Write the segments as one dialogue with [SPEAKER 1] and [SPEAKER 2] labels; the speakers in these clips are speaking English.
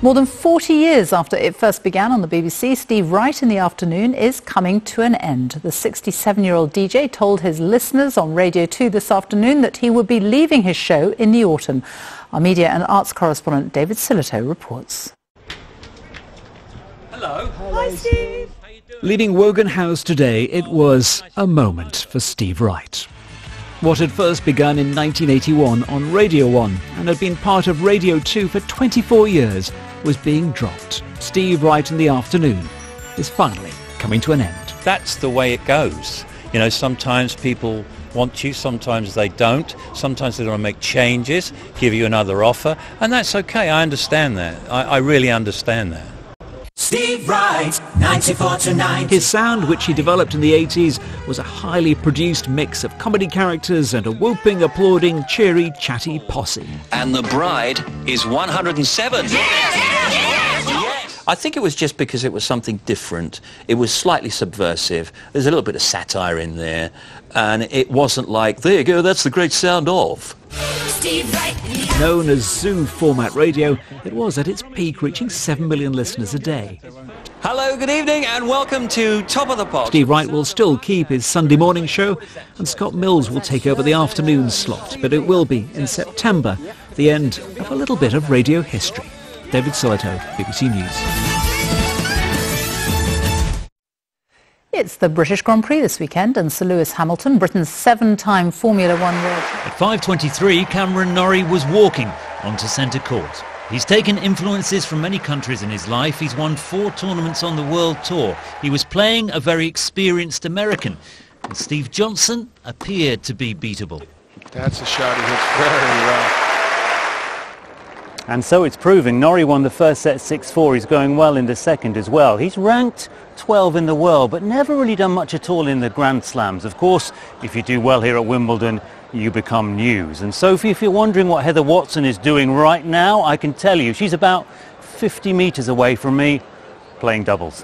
[SPEAKER 1] More than 40 years after it first began on the BBC, Steve Wright in the Afternoon is coming to an end. The 67-year-old DJ told his listeners on Radio 2 this afternoon that he would be leaving his show in the autumn. Our media and arts correspondent David Silito reports.
[SPEAKER 2] Hello.
[SPEAKER 1] Hi, Steve.
[SPEAKER 2] Leaving Wogan House today, it was a moment for Steve Wright. What had first begun in 1981 on Radio 1 and had been part of Radio 2 for 24 years was being dropped. Steve Wright in the Afternoon is finally coming to an end.
[SPEAKER 3] That's the way it goes. You know, sometimes people want you, sometimes they don't. Sometimes they want to make changes, give you another offer, and that's okay. I understand that. I really understand that.
[SPEAKER 4] Steve Wright, 94 to 90.
[SPEAKER 2] His sound, which he developed in the 80s, was a highly produced mix of comedy characters and a whooping, applauding, cheery, chatty posse.
[SPEAKER 5] And the bride is 107.
[SPEAKER 3] I think it was just because it was something different. It was slightly subversive. There's a little bit of satire in there. And it wasn't like, there you go, that's the great sound of.
[SPEAKER 4] Steve Wright.
[SPEAKER 2] Known as Zoo format radio, it was at its peak reaching 7 million listeners a day.
[SPEAKER 5] Hello, good evening, and welcome to Top of the Pops.
[SPEAKER 2] Steve Wright will still keep his Sunday morning show, and Scott Mills will take over the afternoon slot, but it will be in September, the end of a little bit of radio history. David Silito, BBC News.
[SPEAKER 1] It's the British Grand Prix this weekend, and Sir Lewis Hamilton, Britain's 7-time Formula One world champion.
[SPEAKER 6] At 5:23, Cameron Norrie was walking onto centre court. He's taken influences from many countries in his life. He's won 4 tournaments on the World Tour. He was playing a very experienced American, and Steve Johnson appeared to be beatable.
[SPEAKER 7] That's a shot he hits very well.
[SPEAKER 8] And so it's proving. Norrie won the first set 6-4. He's going well in the second as well. He's ranked 12 in the world, but never really done much at all in the Grand Slams. Of course, if you do well here at Wimbledon, you become news. And Sophie, if you're wondering what Heather Watson is doing right now, I can tell you she's about 50 metres away from me playing doubles.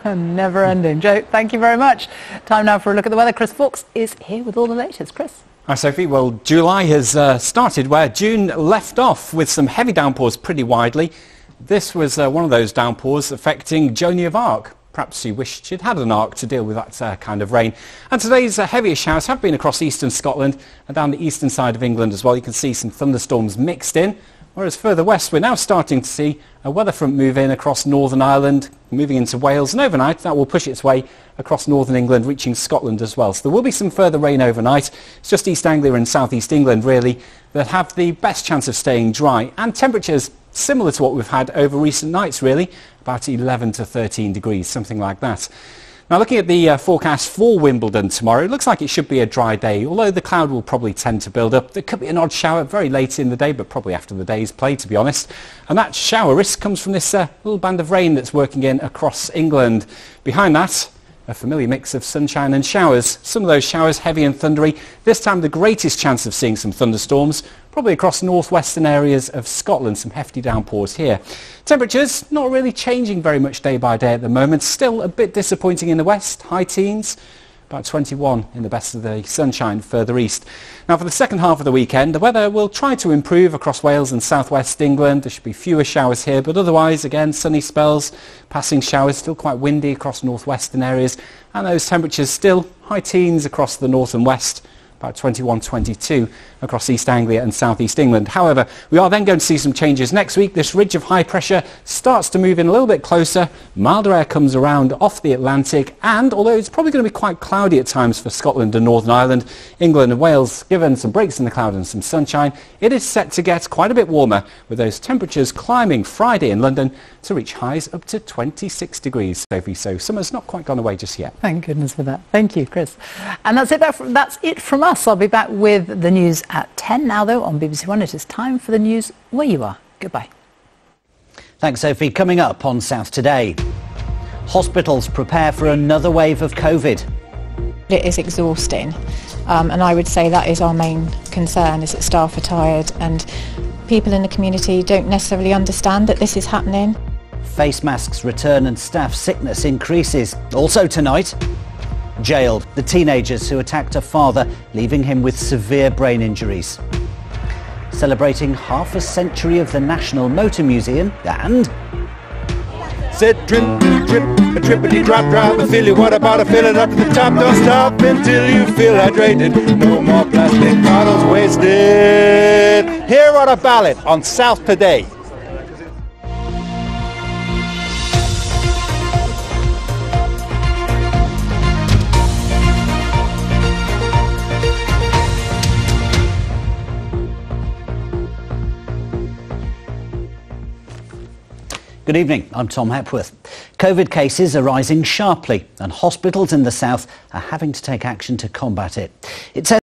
[SPEAKER 1] Never ending. Joe, thank you very much. Time now for a look at the weather. Chris Fawkes is here with all the latest. Chris.
[SPEAKER 9] Hi Sophie. Well, July has started where June left off with some heavy downpours pretty widely. This was one of those downpours affecting Joan of Arc. Perhaps she wished she'd had an arc to deal with that kind of rain. And today's heaviest showers have been across eastern Scotland and down the eastern side of England as well. You can see some thunderstorms mixed in. Whereas further west, we're now starting to see a weather front move in across Northern Ireland, moving into Wales, and overnight that will push its way across Northern England, reaching Scotland as well. So there will be some further rain overnight. It's just East Anglia and South East England, really, that have the best chance of staying dry. And temperatures similar to what we've had over recent nights, really, about 11 to 13 degrees, something like that. Now, looking at the forecast for Wimbledon tomorrow, it looks like it should be a dry day, although the cloud will probably tend to build up. There could be an odd shower very late in the day, but probably after the day's play, to be honest. And that shower risk comes from this little band of rain that's working in across England. Behind that, a familiar mix of sunshine and showers. Some of those showers heavy and thundery. This time the greatest chance of seeing some thunderstorms, probably across northwestern areas of Scotland, some hefty downpours here. Temperatures not really changing very much day by day at the moment. Still a bit disappointing in the west, high teens. About 21 in the best of the sunshine further east. Now for the second half of the weekend, the weather will try to improve across Wales and southwest England. There should be fewer showers here, but otherwise, again, sunny spells, passing showers, still quite windy across northwestern areas. And those temperatures still high teens across the north and west. About 21, 22 across East Anglia and South East England. However, we are then going to see some changes next week. This ridge of high pressure starts to move in a little bit closer. Milder air comes around off the Atlantic, and although it's probably going to be quite cloudy at times for Scotland and Northern Ireland, England and Wales, given some breaks in the cloud and some sunshine, it is set to get quite a bit warmer, with those temperatures climbing Friday in London to reach highs up to 26 degrees, Sophie. So summer's not quite gone away just yet.
[SPEAKER 1] Thank goodness for that. Thank you, Chris. And that's it from us. I'll be back with the news at 10 now, though, on BBC One. It is time for the news where you are. Goodbye.
[SPEAKER 10] Thanks, Sophie. Coming up on South Today, hospitals prepare for another wave of COVID.
[SPEAKER 11] It is exhausting, and I would say that is our main concern, is that staff are tired and people in the community don't necessarily understand that this is happening.
[SPEAKER 10] Face masks return and staff sickness increases. Also tonight, jailed, the teenagers who attacked a father, leaving him with severe brain injuries. celebrating half a century of the National Motor Museum, and
[SPEAKER 12] said trip, trip, a trippity drop, drop, a filly, what about a fill it up to the top, don't stop until you feel hydrated, no more plastic bottles wasted. Hear what a ballad on South Today.
[SPEAKER 10] Good evening, I'm Tom Hepworth. COVID cases are rising sharply and hospitals in the south are having to take action to combat it. It says